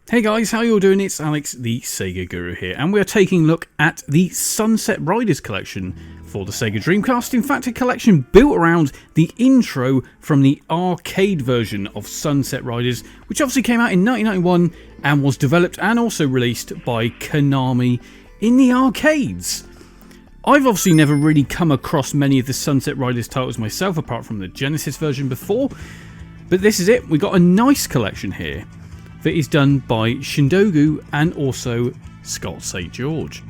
Hey guys, how you all doing? It's Alex, the Sega Guru here, and we're taking a look at the Sunset Riders collection for the Sega Dreamcast. In fact, a collection built around the intro from the arcade version of Sunset Riders, which obviously came out in 1991 and was developed and also released by Konami in the arcades. I've obviously never really come across many of the Sunset Riders titles myself, apart from the Genesis version before, but this is it. We got a nice collection here that is done by Shindougo and also Scott St. George.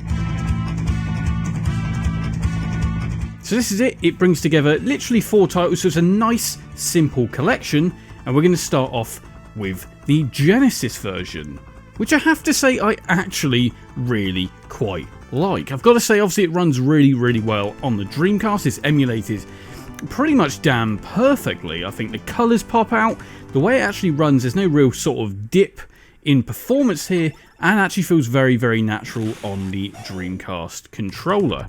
So this is it. It brings together literally 4 titles, so it's a nice, simple collection, and we're going to start off with the Genesis version, which I have to say I actually really quite like. I've got to say, obviously, it runs really, really well on the Dreamcast. It's emulated pretty much damn perfectly. I think the colours pop out. The way it actually runs, there's no real sort of dip in performance here, and actually feels very, very natural on the Dreamcast controller.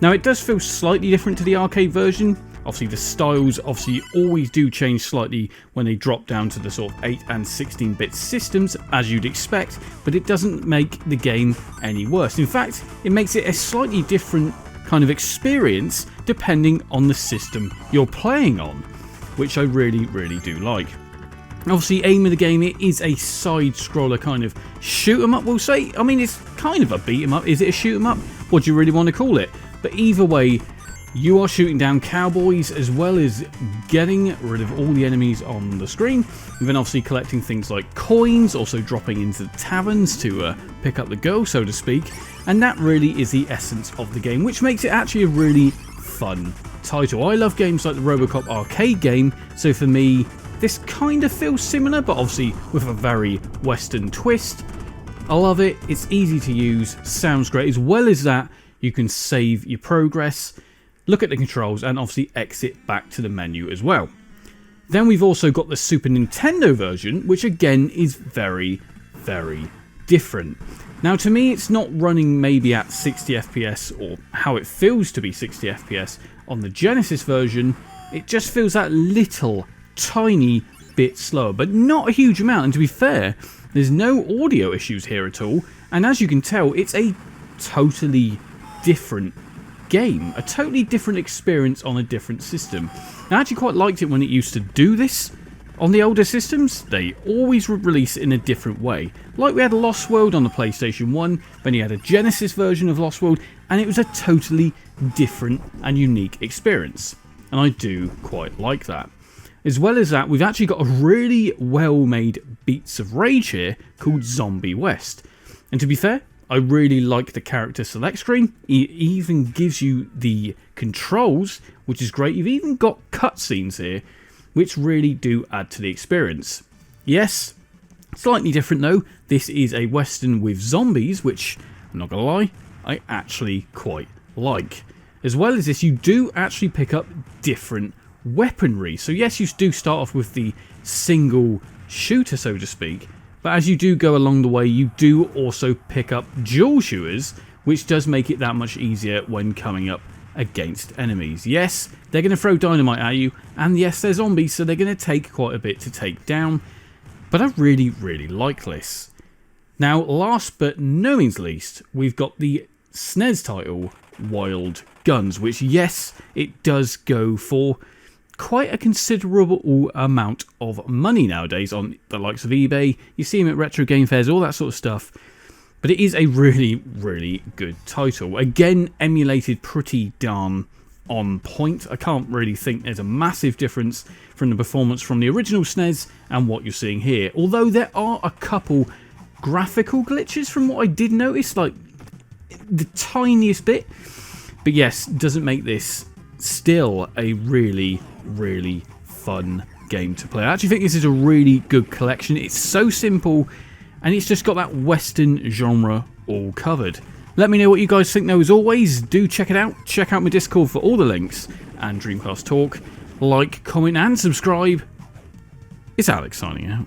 Now, it does feel slightly different to the arcade version. Obviously, the styles obviously always do change slightly when they drop down to the sort of 8 and 16-bit systems, as you'd expect, but it doesn't make the game any worse. In fact, it makes it a slightly different kind of experience depending on the system you're playing on, which I really, really do like. Obviously, aim of the game, it is a side-scroller kind of shoot-'em-up, we'll say. I mean, it's kind of a beat-'em-up. Is it a shoot-'em-up? What do you really want to call it? But either way, you are shooting down cowboys as well as getting rid of all the enemies on the screen, and then obviously collecting things like coins, also dropping into the taverns to pick up the girl, so to speak, and that really is the essence of the game, which makes it actually a really fun title. I love games like the Robocop arcade game, so for me, this kind of feels similar, but obviously with a very Western twist. I love it, it's easy to use, sounds great, as well as that, you can save your progress, look at the controls, and obviously exit back to the menu as well. Then we've also got the Super Nintendo version, which again is very, very different. Now, to me, it's not running maybe at 60 FPS or how it feels to be 60 FPS on the Genesis version. It just feels that little tiny bit slower, but not a huge amount. And to be fair, there's no audio issues here at all. And as you can tell, it's a totally different game, a totally different experience on a different system. I actually quite liked it when it used to do this on the older systems. They always would release it in a different way. Like we had Lost World on the PlayStation 1, then you had a Genesis version of Lost World, and it was a totally different and unique experience. And I do quite like that. As well as that, we've actually got a really well-made Beats of Rage here called Zombie West. And to be fair, I really like the character select screen. It even gives you the controls, which is great. You've even got cutscenes here, which really do add to the experience. Yes, slightly different though. This is a Western with zombies, which, I'm not going to lie, I actually quite like. As well as this, you do actually pick up different weaponry. So yes, you do start off with the single shooter, so to speak, but as you do go along the way, you do also pick up dual shooters, which does make it that much easier when coming up against enemies. Yes, they're going to throw dynamite at you, and yes, they're zombies, so they're going to take quite a bit to take down, but I really, really like this. Now, last but no means least, we've got the SNES title, Wild Guns, which, yes, it does go for quite a considerable amount of money nowadays on the likes of eBay. You see them at retro game fairs, all that sort of stuff. But it is a really, really good title. Again, emulated pretty darn on point. I can't really think there's a massive difference from the performance from the original SNES and what you're seeing here. Although there are a couple graphical glitches from what I did notice, like the tiniest bit. But yes, doesn't make this still a really, really fun game to play. I actually think this is a really good collection. It's so simple, and it's just got that Western genre all covered. Let me know what you guys think though. As always, do check it out. Check out my Discord for all the links and Dreamcast Talk. Like, comment and subscribe. It's Alex signing out.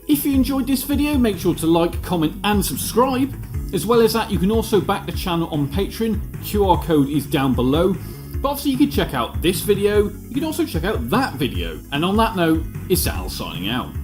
If you enjoyed this video, make sure to like, comment and subscribe. As well as that, you can also back the channel on Patreon. QR code is down below. But obviously you can check out this video, you can also check out that video. And on that note, it's Al signing out.